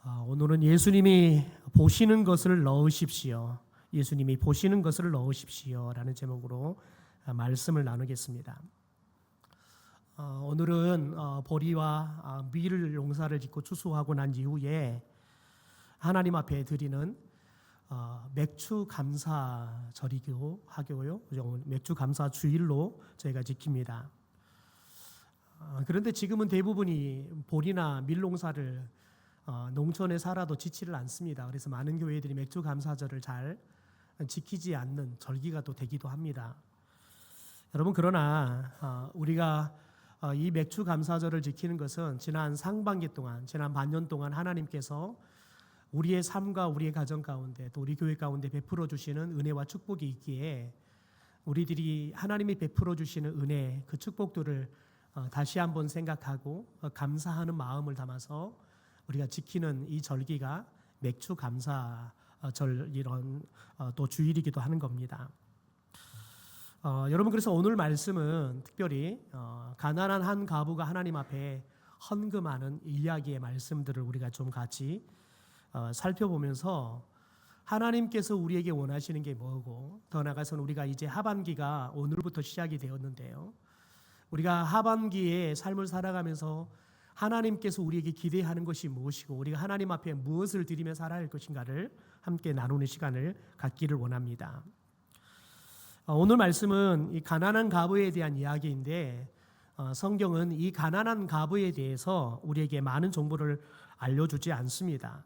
오늘은 예수님이 보시는 것을 넣으십시오. 예수님이 보시는 것을 넣으십시오. 라는 제목으로 말씀을 나누겠습니다. 오늘은 보리와 밀 농사를 짓고 추수하고 난 이후에 하나님 앞에 드리는 맥주 감사절이기도 하고요. 맥주 감사 주일로 저희가 지킵니다. 그런데 지금은 대부분이 보리나 밀 농사를 농촌에 살아도 지치를 않습니다. 그래서 많은 교회들이 맥주 감사절을 잘 지키지 않는 절기가 또 되기도 합니다. 여러분, 그러나 우리가 이 맥주 감사절을 지키는 것은 지난 상반기 동안, 지난 반년 동안 하나님께서 우리의 삶과 우리의 가정 가운데 또 우리 교회 가운데 베풀어 주시는 은혜와 축복이 있기에 우리들이 하나님이 베풀어 주시는 은혜, 그 축복들을 다시 한번 생각하고 감사하는 마음을 담아서 우리가 지키는 이 절기가 맥주 감사절 이런 또 주일이기도 하는 겁니다. 여러분, 그래서 오늘 말씀은 특별히 가난한 한 과부가 하나님 앞에 헌금하는 이야기의 말씀들을 우리가 좀 같이 살펴보면서 하나님께서 우리에게 원하시는 게 뭐고, 더 나아가서는 우리가 이제 하반기가 오늘부터 시작이 되었는데요. 우리가 하반기에 삶을 살아가면서 하나님께서 우리에게 기대하는 것이 무엇이고 우리가 하나님 앞에 무엇을 드리며 살아야 할 것인가를 함께 나누는 시간을 갖기를 원합니다. 오늘 말씀은 이 가난한 과부에 대한 이야기인데 성경은 이 가난한 과부에 대해서 우리에게 많은 정보를 알려주지 않습니다.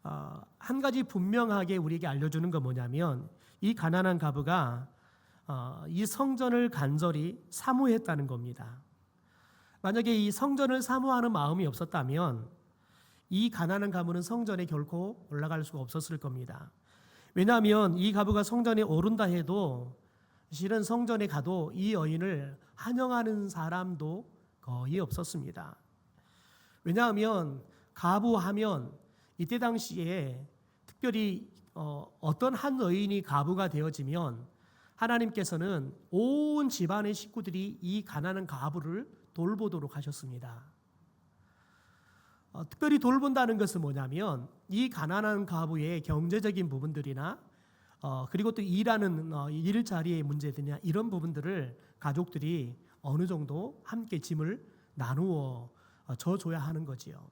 한 가지 분명하게 우리에게 알려주는 건 뭐냐면 이 가난한 과부가 이 성전을 간절히 사모했다는 겁니다. 만약에 이 성전을 사모하는 마음이 없었다면 이 가난한 과부는 성전에 결코 올라갈 수가 없었을 겁니다. 왜냐하면 이 과부가 성전에 오른다 해도 실은 성전에 가도 이 여인을 환영하는 사람도 거의 없었습니다. 왜냐하면 과부하면 이때 당시에 특별히 어떤 한 여인이 과부가 되어지면 하나님께서는 온 집안의 식구들이 이 가난한 과부를 돌보도록 하셨습니다. 특별히 돌본다는 것은 뭐냐면 이 가난한 과부의 경제적인 부분들이나 그리고 또 일하는 일자리의 문제들이나 이런 부분들을 가족들이 어느 정도 함께 짐을 나누어 져줘야 하는 거지요.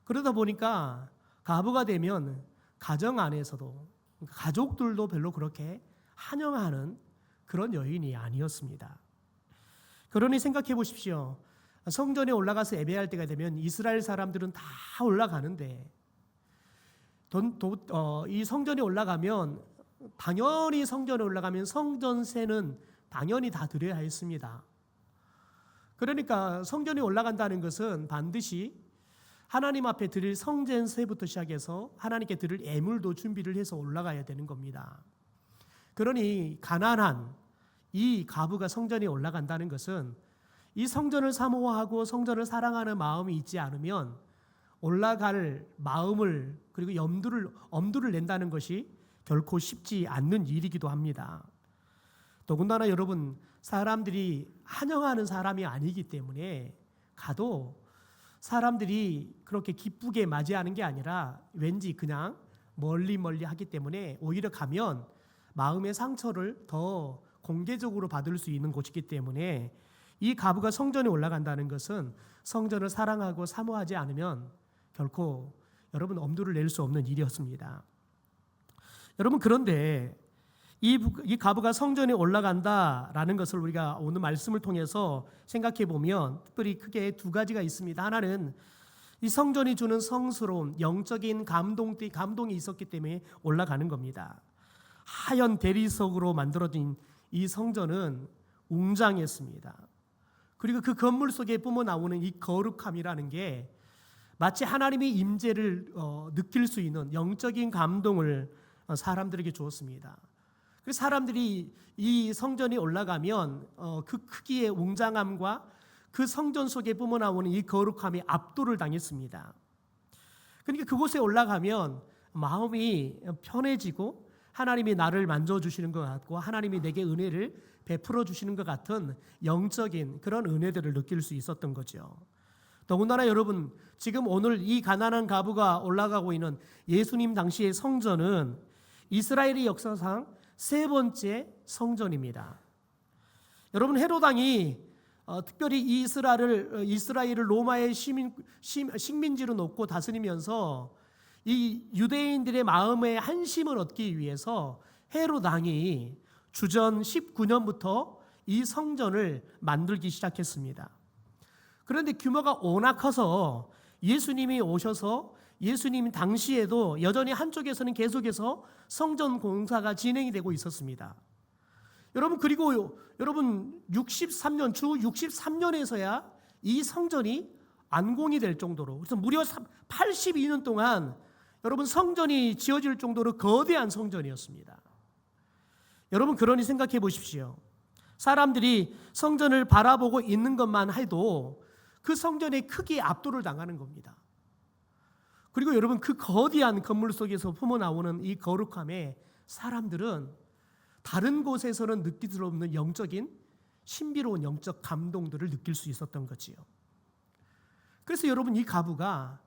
그러다 보니까 과부가 되면 가정 안에서도 가족들도 별로 그렇게 환영하는 그런 여인이 아니었습니다. 그러니 생각해 보십시오. 성전에 올라가서 예배할 때가 되면 이스라엘 사람들은 다 올라가는데 이 성전에 올라가면 당연히 성전에 올라가면 성전세는 당연히 다 드려야 했습니다. 그러니까 성전에 올라간다는 것은 반드시 하나님 앞에 드릴 성전세부터 시작해서 하나님께 드릴 예물도 준비를 해서 올라가야 되는 겁니다. 그러니 가난한 이 과부가 성전에 올라간다는 것은 이 성전을 사모하고 성전을 사랑하는 마음이 있지 않으면 올라갈 마음을 그리고 엄두를 낸다는 것이 결코 쉽지 않는 일이기도 합니다. 더군다나 여러분, 사람들이 환영하는 사람이 아니기 때문에 가도 사람들이 그렇게 기쁘게 맞이하는 게 아니라 왠지 그냥 멀리 하기 때문에 오히려 가면 마음의 상처를 더 공개적으로 받을 수 있는 곳이기 때문에 이 과부가 성전에 올라간다는 것은 성전을 사랑하고 사모하지 않으면 결코 여러분 엄두를 낼 수 없는 일이었습니다. 여러분, 그런데 이 과부가 성전에 올라간다라는 것을 우리가 오늘 말씀을 통해서 생각해 보면 특별히 크게 두 가지가 있습니다. 하나는 이 성전이 주는 성스러움, 영적인 감동이 있었기 때문에 올라가는 겁니다. 하얀 대리석으로 만들어진 이 성전은 웅장했습니다. 그리고 그 건물 속에 뿜어나오는 이 거룩함이라는 게 마치 하나님의 임재를 느낄 수 있는 영적인 감동을 사람들에게 주었습니다. 그래서 사람들이 이 성전에 올라가면 그 크기의 웅장함과 그 성전 속에 뿜어나오는 이 거룩함이 압도를 당했습니다. 그러니까 그곳에 올라가면 마음이 편해지고 하나님이 나를 만져주시는 것 같고 하나님이 내게 은혜를 베풀어 주시는 것 같은 영적인 그런 은혜들을 느낄 수 있었던 거죠. 더군다나 여러분, 지금 오늘 이 가난한 과부가 올라가고 있는 예수님 당시의 성전은 이스라엘의 역사상 세 번째 성전입니다. 여러분, 헤롯 왕이 특별히 이스라엘을 로마의 식민지로 놓고 다스리면서 이 유대인들의 마음의 한심을 얻기 위해서 헤롯 왕이 주전 19년부터 이 성전을 만들기 시작했습니다. 그런데 규모가 워낙 커서 예수님이 오셔서 예수님 당시에도 여전히 한쪽에서는 계속해서 성전 공사가 진행이 되고 있었습니다. 여러분, 그리고 여러분 63년 주 63년에서야 이 성전이 완공이 될 정도로, 그래서 무려 82년 동안 여러분 성전이 지어질 정도로 거대한 성전이었습니다. 여러분, 그러니 생각해 보십시오. 사람들이 성전을 바라보고 있는 것만 해도 그 성전의 크기에 압도를 당하는 겁니다. 그리고 여러분, 그 거대한 건물 속에서 품어나오는 이 거룩함에 사람들은 다른 곳에서는 느낄 수 없는 영적인 신비로운 영적 감동들을 느낄 수 있었던 거지요. 그래서 여러분, 이 과부가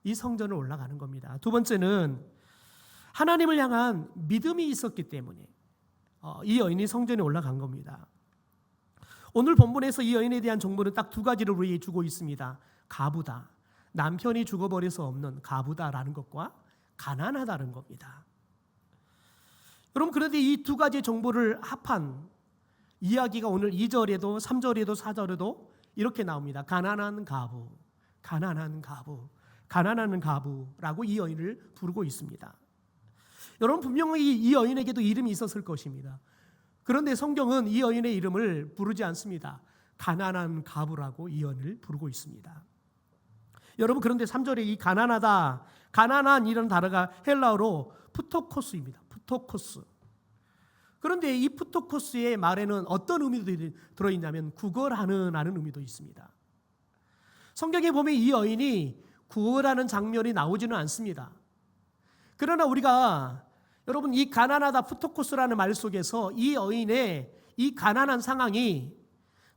이 성전을 올라가는 겁니다. 두 번째는 하나님을 향한 믿음이 있었기 때문에 이 여인이 성전에 올라간 겁니다. 오늘 본문에서 이 여인에 대한 정보는 딱 두 가지를 우리에게 주고 있습니다. 과부다, 남편이 죽어버려서 없는 과부다라는 것과 가난하다는 겁니다. 여러분, 그런데 이 두 가지의 정보를 합한 이야기가 오늘 2절에도 3절에도 4절에도 이렇게 나옵니다. 가난한 과부, 가난한 과부, 가난한 과부라고 이 여인을 부르고 있습니다. 여러분, 분명히 이 여인에게도 이름이 있었을 것입니다. 그런데 성경은 이 여인의 이름을 부르지 않습니다. 가난한 과부라고 이 여인을 부르고 있습니다. 여러분, 그런데 3절에 이 가난하다, 가난한 이런 단어가 헬라어로 푸토코스입니다. 푸토코스. 그런데 이 푸토코스의 말에는 어떤 의미도 들어있냐면 구걸하는 의미도 있습니다. 성경에 보면 이 여인이 구걸하는 장면이 나오지는 않습니다. 그러나 우리가 여러분, 이 가난하다 푸토코스라는 말 속에서 이 여인의 이 가난한 상황이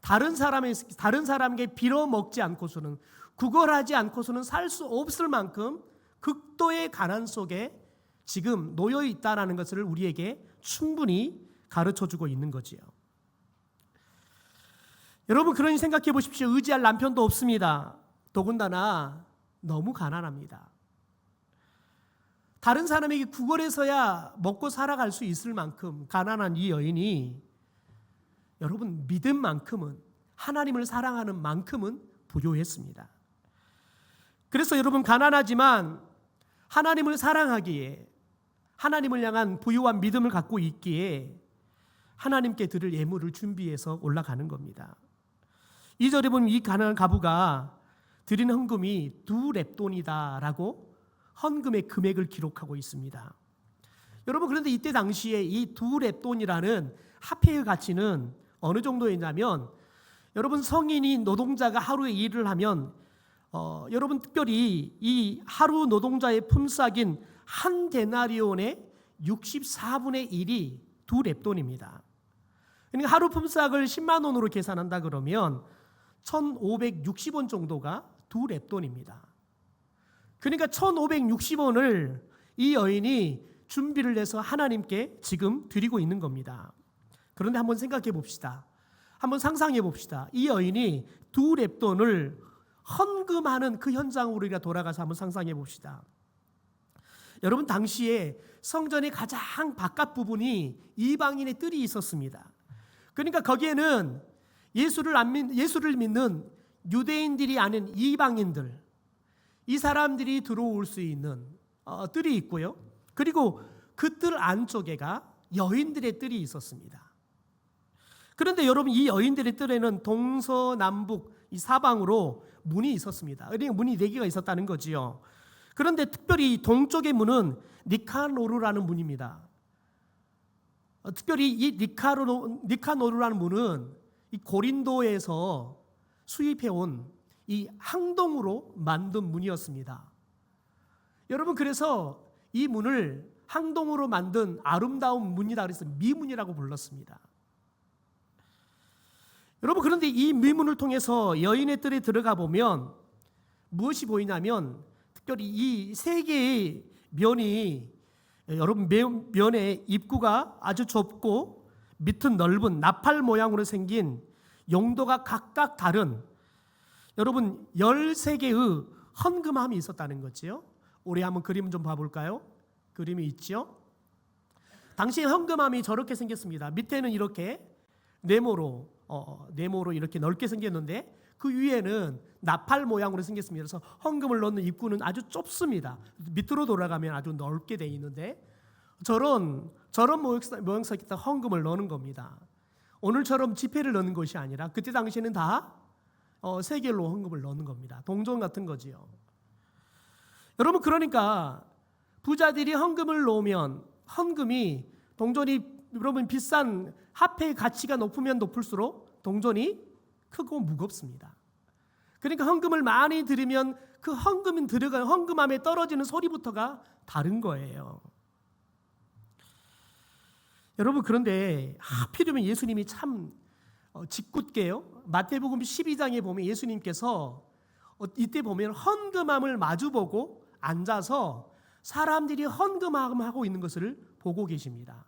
다른 사람에게 빌어먹지 않고서는, 구걸하지 않고서는 살 수 없을 만큼 극도의 가난 속에 지금 놓여 있다는 것을 우리에게 충분히 가르쳐주고 있는 거지요. 여러분, 그러니 생각해 보십시오. 의지할 남편도 없습니다. 더군다나 너무 가난합니다. 다른 사람에게 구걸해서야 먹고 살아갈 수 있을 만큼 가난한 이 여인이 여러분, 믿음만큼은, 하나님을 사랑하는 만큼은 부요했습니다. 그래서 여러분, 가난하지만 하나님을 사랑하기에, 하나님을 향한 부유한 믿음을 갖고 있기에 하나님께 드릴 예물을 준비해서 올라가는 겁니다. 2절에 보면 이 가난한 과부가 드린 헌금이 2렙돈이다라고 헌금의 금액을 기록하고 있습니다. 여러분, 그런데 이때 당시에 이 2렙돈이라는 화폐의 가치는 어느 정도였냐면, 여러분, 성인이 노동자가 하루에 일을 하면 여러분, 특별히 이 하루 노동자의 품삯인 한 데나리온의 64분의 1이 2렙돈입니다. 그러니까 하루 품삯을 10만 원으로 계산한다 그러면 1,560원 정도가 2렙돈입니다. 그러니까 1,560원을 이 여인이 준비를 해서 하나님께 지금 드리고 있는 겁니다. 그런데 한번 생각해 봅시다. 한번 상상해 봅시다. 이 여인이 2렙돈을 헌금하는 그 현장으로 우리가 돌아가서 한번 상상해 봅시다. 여러분, 당시에 성전의 가장 바깥 부분이 이방인의 뜰이 있었습니다. 그러니까 거기에는 예수를 믿는 유대인들이 아닌 이방인들, 이 사람들이 들어올 수 있는 뜰이 있고요. 그리고 그 뜰 안쪽에가 여인들의 뜰이 있었습니다. 그런데 여러분, 이 여인들의 뜰에는 동서남북 이 사방으로 문이 있었습니다. 그러니까 문이 4개가 있었다는 거지요. 그런데 특별히 동쪽의 문은 니카노르라는 문입니다. 특별히 이 니카노르라는 문은 이 고린도에서 수입해온 이 항동으로 만든 문이었습니다. 여러분, 그래서 이 문을 항동으로 만든 아름다운 문이다 그래서 미문이라고 불렀습니다. 여러분, 그런데 이 미문을 통해서 여인의 뜰에 들어가 보면 무엇이 보이냐면 특별히 이 세 개의 면이 여러분 면의 입구가 아주 좁고 밑은 넓은 나팔 모양으로 생긴 용도가 각각 다른 여러분 13개의 헌금함이 있었다는 거지요. 우리 한번 그림 좀 봐볼까요? 그림이 있죠. 당시 헌금함이 저렇게 생겼습니다. 밑에는 이렇게 네모로 이렇게 넓게 생겼는데 그 위에는 나팔 모양으로 생겼습니다. 그래서 헌금을 넣는 입구는 아주 좁습니다. 밑으로 돌아가면 아주 넓게 돼 있는데 저런 모양새에 헌금을 넣는 겁니다. 오늘처럼 지폐를 넣는 것이 아니라 그때 당시에는 다 세겔로 헌금을 넣는 겁니다. 동전 같은 거지요. 여러분 그러니까 부자들이 헌금을 놓으면 헌금이 동전이 여러분 비싼 화폐의 가치가 높으면 높을수록 동전이 크고 무겁습니다. 그러니까 헌금을 많이 들이면 그 헌금이 들어간 헌금함에 떨어지는 소리부터가 다른 거예요. 여러분 그런데 하필이면 예수님이 참 짓궂게요. 마태복음 12장에 보면 예수님께서 이때 보면 헌금함을 마주보고 앉아서 사람들이 헌금하고 있는 것을 보고 계십니다.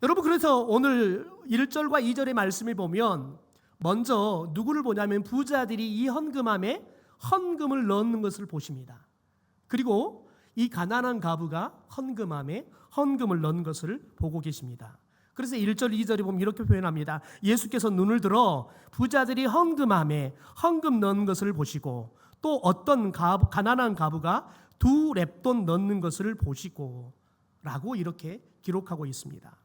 여러분 그래서 오늘 1절과 2절의 말씀을 보면 먼저 누구를 보냐면 부자들이 이 헌금함에 헌금을 넣는 것을 보십니다. 그리고 이 가난한 과부가 헌금함에 헌금을 넣는 것을 보고 계십니다. 그래서 1절, 2절에 보면 이렇게 표현합니다. 예수께서 눈을 들어 부자들이 헌금함에 헌금 넣는 것을 보시고 또 어떤 가난한 과부가 2렙돈 넣는 것을 보시고 라고 이렇게 기록하고 있습니다.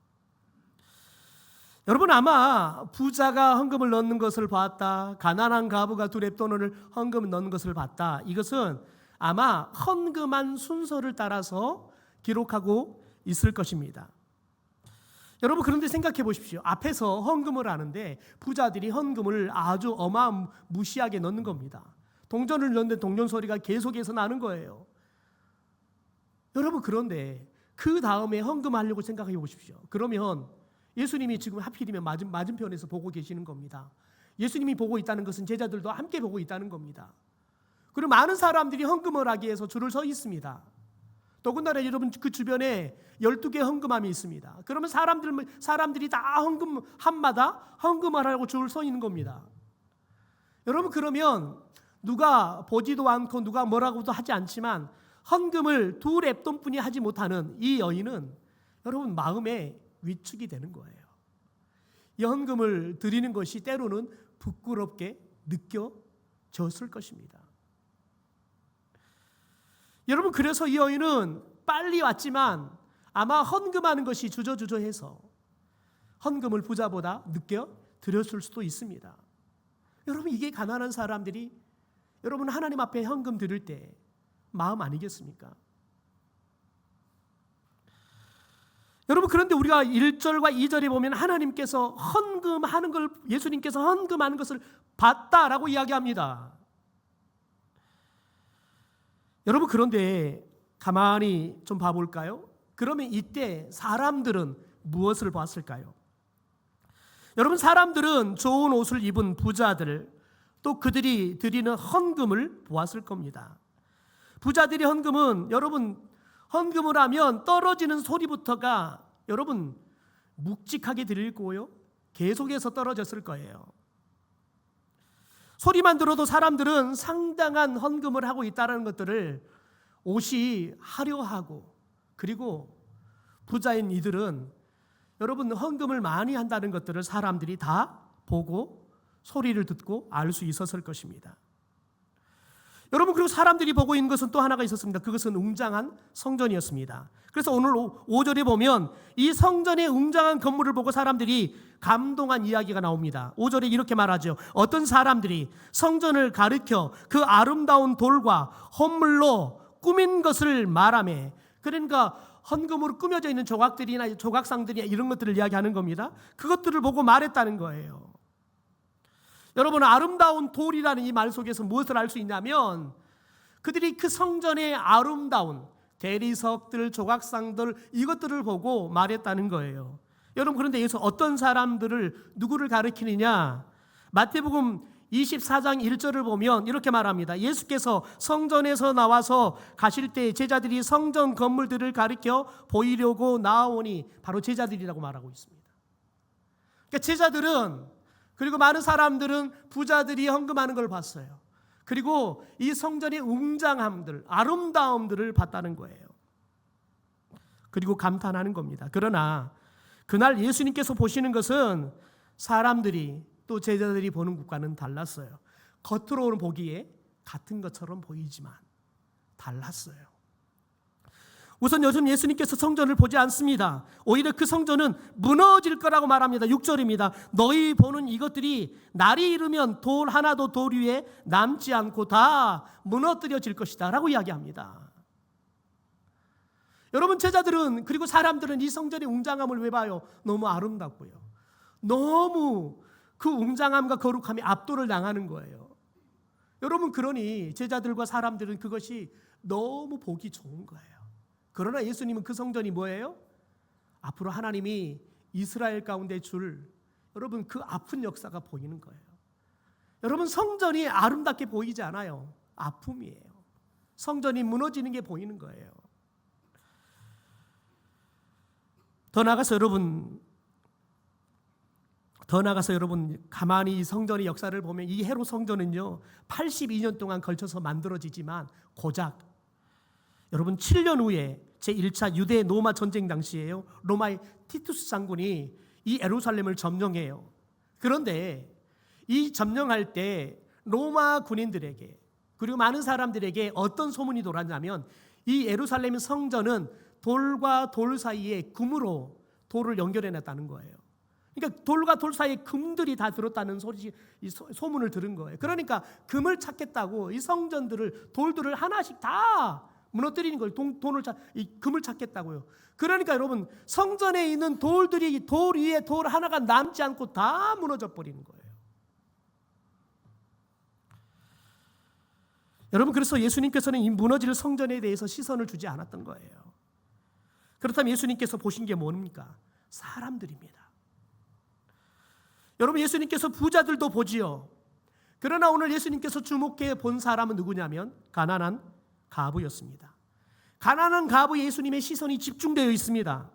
여러분 아마 부자가 헌금을 넣는 것을 봤다, 가난한 과부가 2렙돈을 헌금을 넣는 것을 봤다, 이것은 아마 헌금한 순서를 따라서 기록하고 있을 것입니다. 여러분 그런데 생각해 보십시오. 앞에서 헌금을 하는데 부자들이 헌금을 아주 어마무시하게 넣는 겁니다. 동전을 넣는데 동전 소리가 계속해서 나는 거예요. 여러분 그런데 그 다음에 헌금하려고 생각해 보십시오. 그러면 예수님이 지금 하필이면 맞은편에서 보고 계시는 겁니다. 예수님이 보고 있다는 것은 제자들도 함께 보고 있다는 겁니다. 그리고 많은 사람들이 헌금을 하기 위해서 줄을 서 있습니다. 더군다나 여러분 그 주변에 12개 헌금함이 있습니다. 그러면 사람들이 다 헌금함마다 헌금을 하려고 줄을 서 있는 겁니다. 여러분 그러면 누가 보지도 않고 누가 뭐라고도 하지 않지만 헌금을 2렙돈뿐이 하지 못하는 이 여인은 여러분 마음에 위축이 되는 거예요. 이 헌금을 드리는 것이 때로는 부끄럽게 느껴졌을 것입니다. 여러분 그래서 이 여인은 빨리 왔지만 아마 헌금하는 것이 주저주저해서 헌금을 부자보다 늦게 드렸을 수도 있습니다. 여러분 이게 가난한 사람들이 여러분 하나님 앞에 헌금 드릴 때 마음 아니겠습니까? 여러분 그런데 우리가 1절과 2절에 보면 하나님께서 헌금하는 걸 예수님께서 헌금하는 것을 봤다라고 이야기합니다. 여러분 그런데 가만히 좀 봐볼까요? 그러면 이때 사람들은 무엇을 봤을까요? 여러분 사람들은 좋은 옷을 입은 부자들 또 그들이 드리는 헌금을 보았을 겁니다. 부자들이 헌금은 여러분 헌금을 하면 떨어지는 소리부터가 여러분 묵직하게 들릴 거고요. 계속해서 떨어졌을 거예요. 소리만 들어도 사람들은 상당한 헌금을 하고 있다는 것들을 옷이 화려하고 그리고 부자인 이들은 여러분 헌금을 많이 한다는 것들을 사람들이 다 보고 소리를 듣고 알 수 있었을 것입니다. 여러분 그리고 사람들이 보고 있는 것은 또 하나가 있었습니다. 그것은 웅장한 성전이었습니다. 그래서 오늘 5절에 보면 이 성전의 웅장한 건물을 보고 사람들이 감동한 이야기가 나옵니다. 5절에 이렇게 말하죠. 어떤 사람들이 성전을 가리켜 그 아름다운 돌과 헌물로 꾸민 것을 말하며, 그러니까 헌금으로 꾸며져 있는 조각들이나 조각상들이나 이런 것들을 이야기하는 겁니다. 그것들을 보고 말했다는 거예요. 여러분 아름다운 돌이라는 이 말 속에서 무엇을 알 수 있냐면 그들이 그 성전의 아름다운 대리석들, 조각상들 이것들을 보고 말했다는 거예요. 여러분 그런데 여기서 어떤 사람들을 누구를 가리키느냐? 마태복음 24장 1절을 보면 이렇게 말합니다. 예수께서 성전에서 나와서 가실 때 제자들이 성전 건물들을 가리켜 보이려고 나아오니, 바로 제자들이라고 말하고 있습니다. 그러니까 제자들은, 그리고 많은 사람들은 부자들이 헌금하는 걸 봤어요. 그리고 이 성전의 웅장함들, 아름다움들을 봤다는 거예요. 그리고 감탄하는 겁니다. 그러나 그날 예수님께서 보시는 것은 사람들이, 또 제자들이 보는 것과는 달랐어요. 겉으로는 보기에 같은 것처럼 보이지만 달랐어요. 우선 요즘 예수님께서 성전을 보지 않습니다. 오히려 그 성전은 무너질 거라고 말합니다. 6절입니다. 너희 보는 이것들이 날이 이르면 돌 하나도 돌 위에 남지 않고 다 무너뜨려질 것이다 라고 이야기합니다. 여러분, 제자들은, 그리고 사람들은 이 성전의 웅장함을 왜 봐요? 너무 아름답고요. 너무 그 웅장함과 거룩함이 압도를 당하는 거예요. 여러분, 그러니 제자들과 사람들은 그것이 너무 보기 좋은 거예요. 그러나 예수님은 그 성전이 뭐예요? 앞으로 하나님이 이스라엘 가운데 줄, 여러분, 그 아픈 역사가 보이는 거예요. 여러분, 성전이 아름답게 보이지 않아요. 아픔이에요. 성전이 무너지는 게 보이는 거예요. 더 나아가서 여러분 가만히 이 성전의 역사를 보면, 이 헤롯 성전은요 82년 동안 걸쳐서 만들어지지만 고작 여러분 7년 후에 제1차 유대 로마 전쟁 당시에요, 로마의 티투스 장군이 이 예루살렘을 점령해요. 그런데 이 점령할 때 로마 군인들에게, 그리고 많은 사람들에게 어떤 소문이 돌았냐면, 이 예루살렘 성전은 돌과 돌 사이에 금으로 돌을 연결해놨다는 거예요. 그러니까 돌과 돌 사이에 금들이 다 들었다는 소문을 들은 거예요. 그러니까 금을 찾겠다고 이 성전들을, 돌들을 하나씩 다 무너뜨리는 거예요. 이 금을 찾겠다고요. 그러니까 여러분, 성전에 있는 돌들이 돌 위에 돌 하나가 남지 않고 다 무너져 버리는 거예요. 여러분, 그래서 예수님께서는 이 무너질 성전에 대해서 시선을 주지 않았던 거예요. 그렇다면 예수님께서 보신 게 뭡니까? 사람들입니다. 여러분, 예수님께서 부자들도 보지요. 그러나 오늘 예수님께서 주목해 본 사람은 누구냐면 가난한 과부였습니다. 가난한 과부 예수님의 시선이 집중되어 있습니다.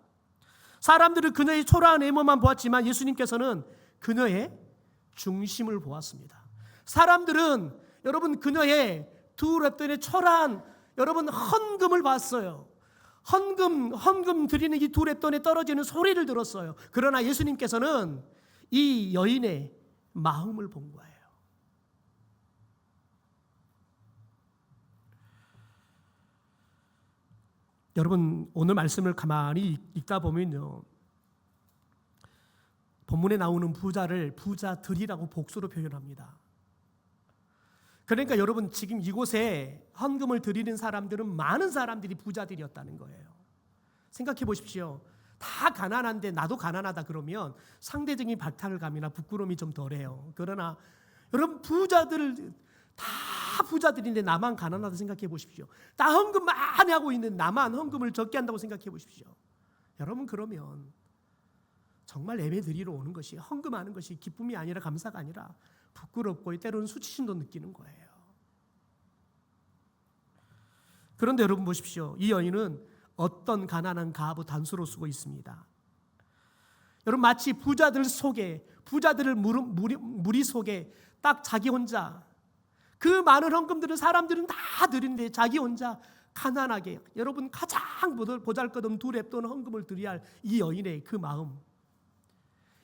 사람들은 그녀의 초라한 외모만 보았지만 예수님께서는 그녀의 중심을 보았습니다. 사람들은 여러분 그녀의 두 랩돈의 초라한 여러분 헌금을 봤어요. 헌금 드리는 이 두 랩돈에 떨어지는 소리를 들었어요. 그러나 예수님께서는 이 여인의 마음을 본 거예요. 여러분, 오늘 말씀을 가만히 읽다 보면요, 본문에 나오는 부자를 부자들이라고 복수로 표현합니다. 그러니까 여러분, 지금 이곳에 헌금을 드리는 사람들은 많은 사람들이 부자들이었다는 거예요. 생각해 보십시오. 다 가난한데 나도 가난하다 그러면 상대적인 박탈감이나 부끄러움이 좀 덜해요. 그러나 여러분, 부자들 다 부자들인데 나만 가난하다 생각해 보십시오. 다 헌금 많이 하고 있는 나만 헌금을 적게 한다고 생각해 보십시오. 여러분, 그러면 정말 예배 드리러 오는 것이, 헌금하는 것이 기쁨이 아니라, 감사가 아니라 부끄럽고 때로는 수치심도 느끼는 거예요. 그런데 여러분 보십시오. 이 여인은 어떤 가난한 과부 단수로 쓰고 있습니다. 여러분, 마치 부자들 속에, 부자들을 무리 속에 딱 자기 혼자, 그 많은 헌금들은 사람들은 다 드리는데 자기 혼자 가난하게, 여러분 가장 보잘것없는 두 랩돈 헌금을 드려야 할 이 여인의 그 마음,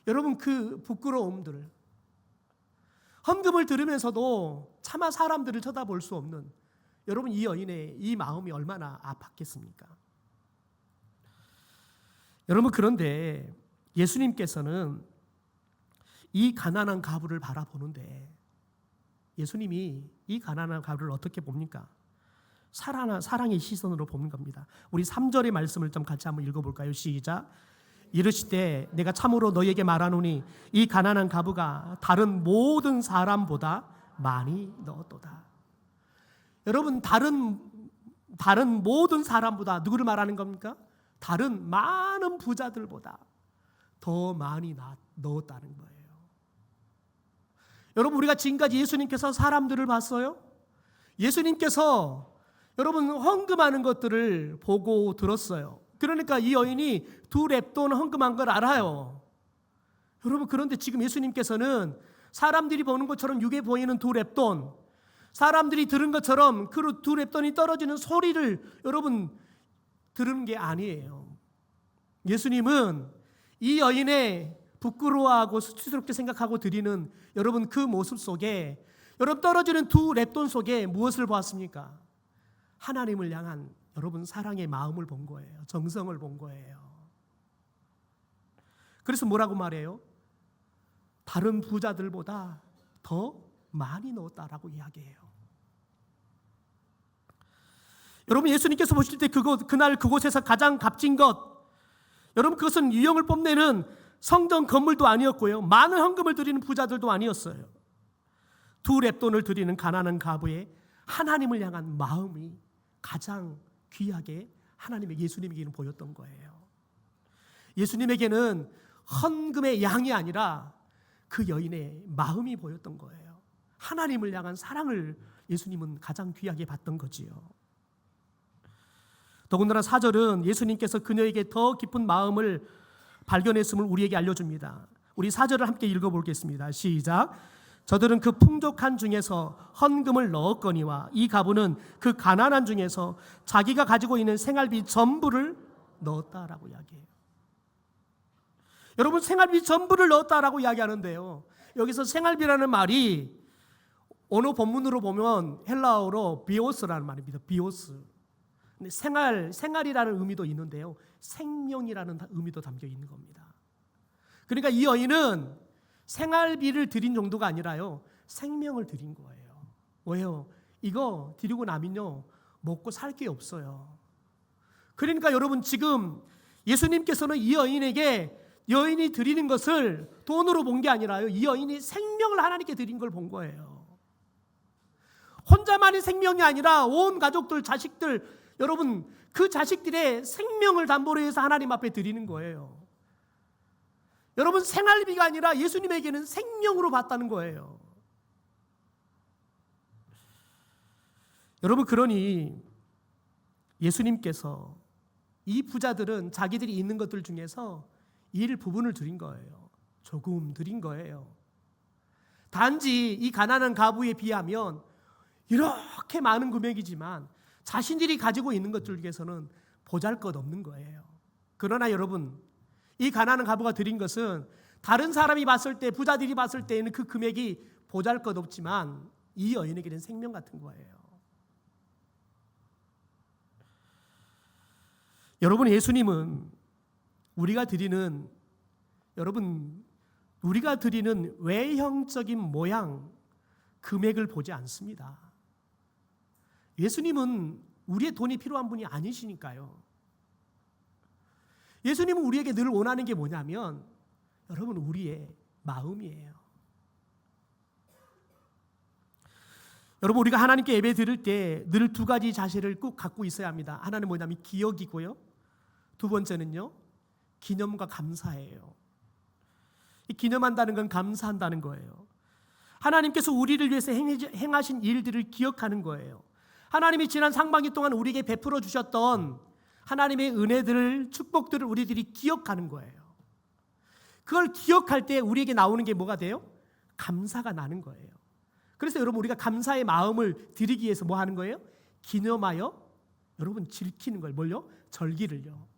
여러분 그 부끄러움들, 헌금을 들으면서도 차마 사람들을 쳐다볼 수 없는 여러분 이 여인의 이 마음이 얼마나 아팠겠습니까? 여러분, 그런데 예수님께서는 이 가난한 과부를 바라보는데 예수님이 이 가난한 과부를 어떻게 봅니까? 사랑의 시선으로 보는 겁니다. 우리 3절의 말씀을 좀 같이 한번 읽어볼까요? 시작. 이르시되 내가 참으로 너희에게 말하노니 이 가난한 과부가 다른 모든 사람보다 많이 넣었도다. 여러분, 다른 모든 사람보다 누구를 말하는 겁니까? 다른 많은 부자들보다 더 많이 넣었다는 거예요. 여러분, 우리가 지금까지 예수님께서 사람들을 봤어요? 예수님께서 여러분 헌금하는 것들을 보고 들었어요. 그러니까 이 여인이 2렙돈 헌금한 걸 알아요. 여러분, 그런데 지금 예수님께서는 사람들이 보는 것처럼 육에 보이는 2렙돈, 사람들이 들은 것처럼 그 2렙돈이 떨어지는 소리를 여러분 들은 게 아니에요. 예수님은 이 여인의 부끄러워하고 수치스럽게 생각하고 드리는 여러분 그 모습 속에, 여러분 떨어지는 2렙돈 속에 무엇을 보았습니까? 하나님을 향한 여러분 사랑의 마음을 본 거예요. 정성을 본 거예요. 그래서 뭐라고 말해요? 다른 부자들보다 더 많이 넣었다라고 이야기해요. 여러분, 예수님께서 보실 때 그날 그곳에서 가장 값진 것, 여러분 그것은 유형을 뽐내는 성전 건물도 아니었고요, 많은 헌금을 드리는 부자들도 아니었어요. 2렙돈을 드리는 가난한 과부의 하나님을 향한 마음이 가장 귀하게 하나님의 예수님에게는 보였던 거예요. 예수님에게는 헌금의 양이 아니라 그 여인의 마음이 보였던 거예요. 하나님을 향한 사랑을 예수님은 가장 귀하게 봤던 거지요. 더군다나 4절은 예수님께서 그녀에게 더 깊은 마음을 발견했음을 우리에게 알려줍니다. 우리 4절을 함께 읽어보겠습니다. 시작. 저들은 그 풍족한 중에서 헌금을 넣었거니와 이 과부는 그 가난한 중에서 자기가 가지고 있는 생활비 전부를 넣었다라고 이야기해요. 여러분, 생활비 전부를 넣었다라고 이야기하는데요, 여기서 생활비라는 말이 언어 본문으로 보면 헬라어로 비오스라는 말입니다. 비오스. 생활이라는 의미도 있는데요, 생명이라는 의미도 담겨 있는 겁니다. 그러니까 이 여인은 생활비를 드린 정도가 아니라요, 생명을 드린 거예요. 왜요? 이거 드리고 나면요 먹고 살 게 없어요. 그러니까 여러분, 지금 예수님께서는 이 여인에게 여인이 드리는 것을 돈으로 본 게 아니라요, 이 여인이 생명을 하나님께 드린 걸 본 거예요. 혼자만의 생명이 아니라 온 가족들, 자식들, 여러분 그 자식들의 생명을 담보로 해서 하나님 앞에 드리는 거예요. 여러분, 생활비가 아니라 예수님에게는 생명으로 봤다는 거예요. 여러분, 그러니 예수님께서 이 부자들은 자기들이 있는 것들 중에서 일부분을 드린 거예요. 조금 드린 거예요. 단지 이 가난한 과부에 비하면 이렇게 많은 금액이지만 자신들이 가지고 있는 것들 중에서는 보잘것없는 거예요. 그러나 여러분, 이 가난한 과부가 드린 것은 다른 사람이 봤을 때, 부자들이 봤을 때에는 그 금액이 보잘것없지만 이 여인에게는 생명 같은 거예요. 여러분, 예수님은 우리가 드리는 외형적인 모양, 금액을 보지 않습니다. 예수님은 우리의 돈이 필요한 분이 아니시니까요. 예수님은 우리에게 늘 원하는 게 뭐냐면 여러분, 우리의 마음이에요. 여러분, 우리가 하나님께 예배 드릴 때 늘 2가지 자세를 꼭 갖고 있어야 합니다. 하나는 뭐냐면 기억이고요, 2번째는요 기념과 감사예요. 이 기념한다는 건 감사한다는 거예요. 하나님께서 우리를 위해서 행하신 일들을 기억하는 거예요. 하나님이 지난 상반기 동안 우리에게 베풀어 주셨던 하나님의 은혜들을, 축복들을 우리들이 기억하는 거예요. 그걸 기억할 때 우리에게 나오는 게 뭐가 돼요? 감사가 나는 거예요. 그래서 여러분, 우리가 감사의 마음을 드리기 위해서 뭐 하는 거예요? 기념하여 여러분 지키는 걸, 뭘요? 절기를요.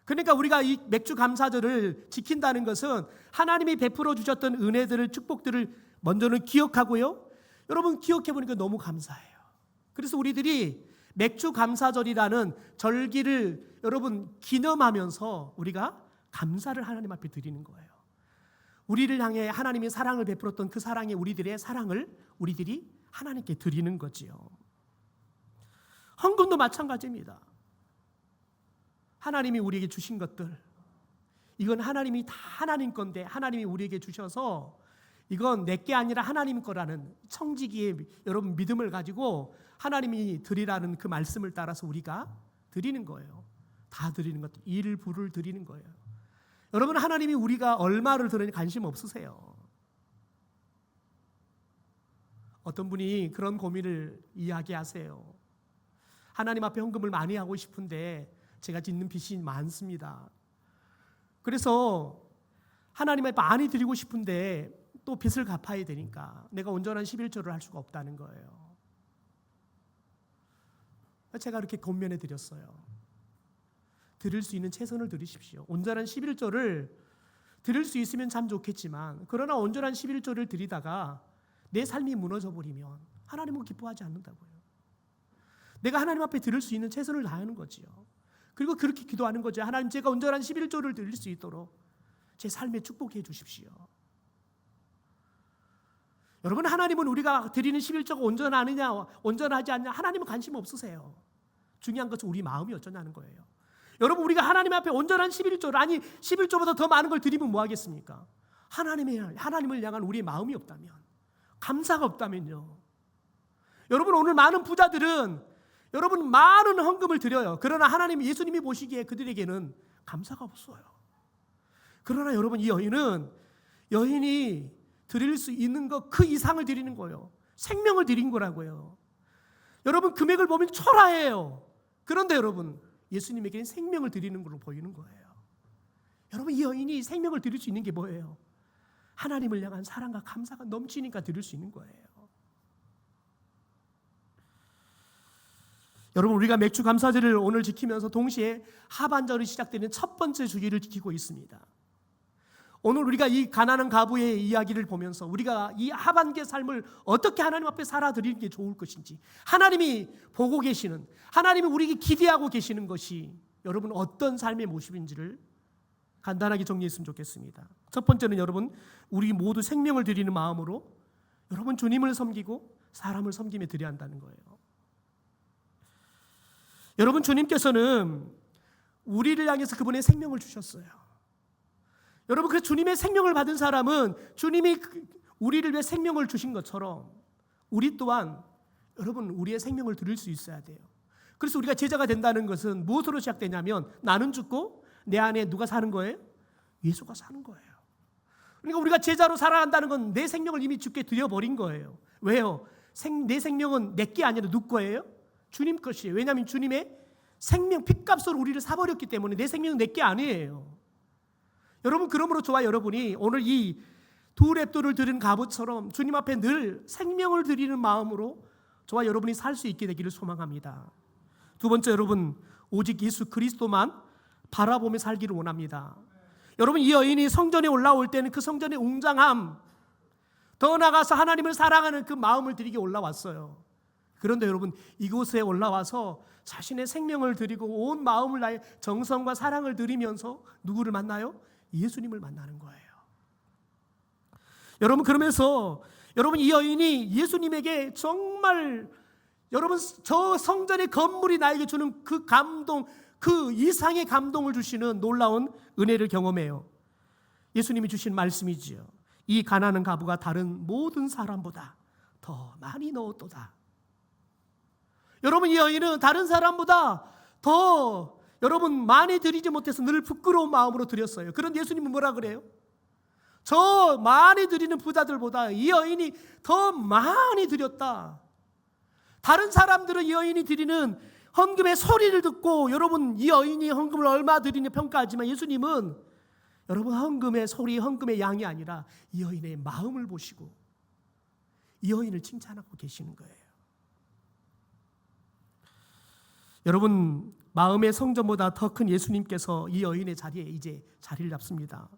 그러니까 우리가 이 맥주 감사절을 지킨다는 것은 하나님이 베풀어 주셨던 은혜들을, 축복들을 먼저는 기억하고요, 여러분 기억해 보니까 너무 감사해요. 그래서 우리들이 맥주 감사절이라는 절기를 여러분 기념하면서 우리가 감사를 하나님 앞에 드리는 거예요. 우리를 향해 하나님이 사랑을 베풀었던 그 사랑에 우리들의 사랑을 우리들이 하나님께 드리는 거지요. 헌금도 마찬가지입니다. 하나님이 우리에게 주신 것들, 이건 하나님이 다 하나님 건데 하나님이 우리에게 주셔서 이건 내게 아니라 하나님 거라는 청지기의 여러분 믿음을 가지고 하나님이 드리라는 그 말씀을 따라서 우리가 드리는 거예요. 다 드리는 것, 일부를 드리는 거예요. 여러분, 하나님이 우리가 얼마를 드리는지 관심 없으세요. 어떤 분이 그런 고민을 이야기하세요. 하나님 앞에 헌금을 많이 하고 싶은데 제가 짓는 빚이 많습니다. 그래서 하나님 앞에 많이 드리고 싶은데 또 빚을 갚아야 되니까 내가 온전한 11조를 할 수가 없다는 거예요. 제가 이렇게 권면해 드렸어요. 드릴 수 있는 최선을 드리십시오. 온전한 11조를 드릴 수 있으면 참 좋겠지만, 그러나 온전한 11조를 드리다가 내 삶이 무너져 버리면 하나님은 기뻐하지 않는다고요. 내가 하나님 앞에 드릴 수 있는 최선을 다하는 거지요. 그리고 그렇게 기도하는 거죠. 하나님, 제가 온전한 11조를 드릴 수 있도록 제 삶에 축복해 주십시오. 여러분, 하나님은 우리가 드리는 11조가 온전하느냐 온전하지 않냐 하나님은 관심 없으세요. 중요한 것은 우리 마음이 어쩌냐는 거예요. 여러분, 우리가 하나님 앞에 온전한 11조를, 아니 11조보다 더 많은 걸 드리면 뭐 하겠습니까? 하나님을 향한 우리의 마음이 없다면, 감사가 없다면요. 여러분, 오늘 많은 부자들은 여러분 많은 헌금을 드려요. 그러나 하나님, 예수님이 보시기에 그들에게는 감사가 없어요. 그러나 여러분, 이 여인이 드릴 수 있는 것 그 이상을 드리는 거예요. 생명을 드린 거라고요. 여러분, 금액을 보면 초라해요. 그런데 여러분, 예수님에게는 생명을 드리는 걸로 보이는 거예요. 여러분, 이 여인이 생명을 드릴 수 있는 게 뭐예요? 하나님을 향한 사랑과 감사가 넘치니까 드릴 수 있는 거예요. 여러분, 우리가 맥주 감사절을 오늘 지키면서 동시에 하반절이 시작되는 첫 번째 주기를 지키고 있습니다. 오늘 우리가 이 가난한 과부의 이야기를 보면서 우리가 이 하반기의 삶을 어떻게 하나님 앞에 살아드리는 게 좋을 것인지, 하나님이 보고 계시는, 하나님이 우리에게 기대하고 계시는 것이 여러분 어떤 삶의 모습인지를 간단하게 정리했으면 좋겠습니다. 첫 번째는 여러분, 우리 모두 생명을 드리는 마음으로 여러분 주님을 섬기고 사람을 섬기며 드려야 한다는 거예요. 여러분, 주님께서는 우리를 향해서 그분의 생명을 주셨어요. 여러분, 그 주님의 생명을 받은 사람은 주님이 우리를 위해 생명을 주신 것처럼 우리 또한 여러분 우리의 생명을 드릴 수 있어야 돼요. 그래서 우리가 제자가 된다는 것은 무엇으로 시작되냐면, 나는 죽고 내 안에 누가 사는 거예요? 예수가 사는 거예요. 그러니까 우리가 제자로 살아간다는 건 내 생명을 이미 주께 드려버린 거예요. 왜요? 내 생명은 내 게 아니라 누구 거예요? 주님 것이에요. 왜냐하면 주님의 생명, 핏값으로 우리를 사버렸기 때문에 내 생명은 내 게 아니에요. 여러분, 그러므로 저와 여러분이 오늘 이 두 랩도를 들은 과부처럼 주님 앞에 늘 생명을 드리는 마음으로 저와 여러분이 살 수 있게 되기를 소망합니다. 두 번째, 여러분, 오직 예수 그리스도만 바라보며 살기를 원합니다. 여러분, 이 여인이 성전에 올라올 때는 그 성전의 웅장함, 더 나아가서 하나님을 사랑하는 그 마음을 드리게 올라왔어요. 그런데 여러분, 이곳에 올라와서 자신의 생명을 드리고 온 마음을 다해 정성과 사랑을 드리면서 누구를 만나요? 예수님을 만나는 거예요. 여러분, 그러면서 여러분, 이 여인이 예수님에게 정말 여러분 저 성전의 건물이 나에게 주는 그 감동, 그 이상의 감동을 주시는 놀라운 은혜를 경험해요. 예수님이 주신 말씀이지요. 이 가난한 과부가 다른 모든 사람보다 더 많이 넣었도다. 여러분, 이 여인은 다른 사람보다 더 여러분 많이 드리지 못해서 늘 부끄러운 마음으로 드렸어요. 그런데 예수님은 뭐라 그래요? 저 많이 드리는 부자들보다 이 여인이 더 많이 드렸다. 다른 사람들은 이 여인이 드리는 헌금의 소리를 듣고 여러분 이 여인이 헌금을 얼마 드리냐 평가하지만, 예수님은 여러분 헌금의 소리, 헌금의 양이 아니라 이 여인의 마음을 보시고 이 여인을 칭찬하고 계시는 거예요. 여러분, 마음의 성전보다 더 큰 예수님께서 이 여인의 자리에 이제 자리를 잡습니다.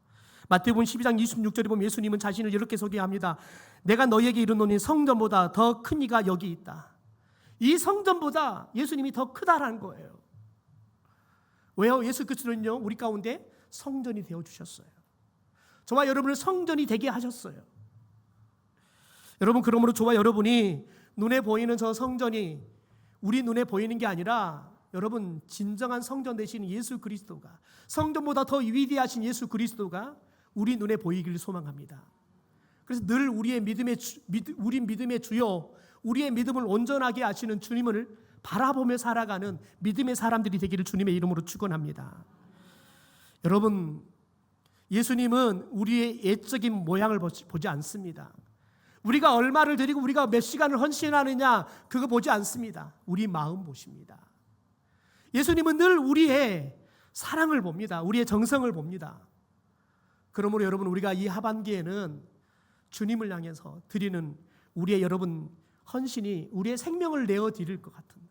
마태복음 12장 26절에 보면 예수님은 자신을 이렇게 소개합니다. 내가 너희에게 이르노니 성전보다 더 큰 이가 여기 있다. 이 성전보다 예수님이 더 크다라는 거예요. 왜요? 예수 그리스도는요 우리 가운데 성전이 되어주셨어요. 저와 여러분을 성전이 되게 하셨어요. 여러분, 그러므로 저와 여러분이 눈에 보이는 저 성전이 우리 눈에 보이는 게 아니라 여러분 진정한 성전 되신 예수 그리스도가, 성전보다 더 위대하신 예수 그리스도가 우리 눈에 보이기를 소망합니다. 그래서 늘 우리 믿음의 주요, 우리의 믿음을 온전하게 하시는 주님을 바라보며 살아가는 믿음의 사람들이 되기를 주님의 이름으로 축원합니다. 여러분, 예수님은 우리의 애적인 모양을 보지 않습니다. 우리가 얼마를 드리고 우리가 몇 시간을 헌신하느냐 그거 보지 않습니다. 우리 마음 보십니다. 예수님은 늘 우리의 사랑을 봅니다. 우리의 정성을 봅니다. 그러므로 여러분 우리가 이 하반기에는 주님을 향해서 드리는 우리의 여러분 헌신이 우리의 생명을 내어 드릴 것 같은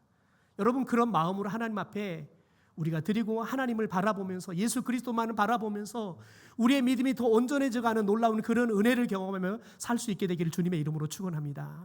여러분 그런 마음으로 하나님 앞에 우리가 드리고 하나님을 바라보면서 예수 그리스도만을 바라보면서 우리의 믿음이 더 온전해져가는 놀라운 그런 은혜를 경험하며 살 수 있게 되기를 주님의 이름으로 축원합니다.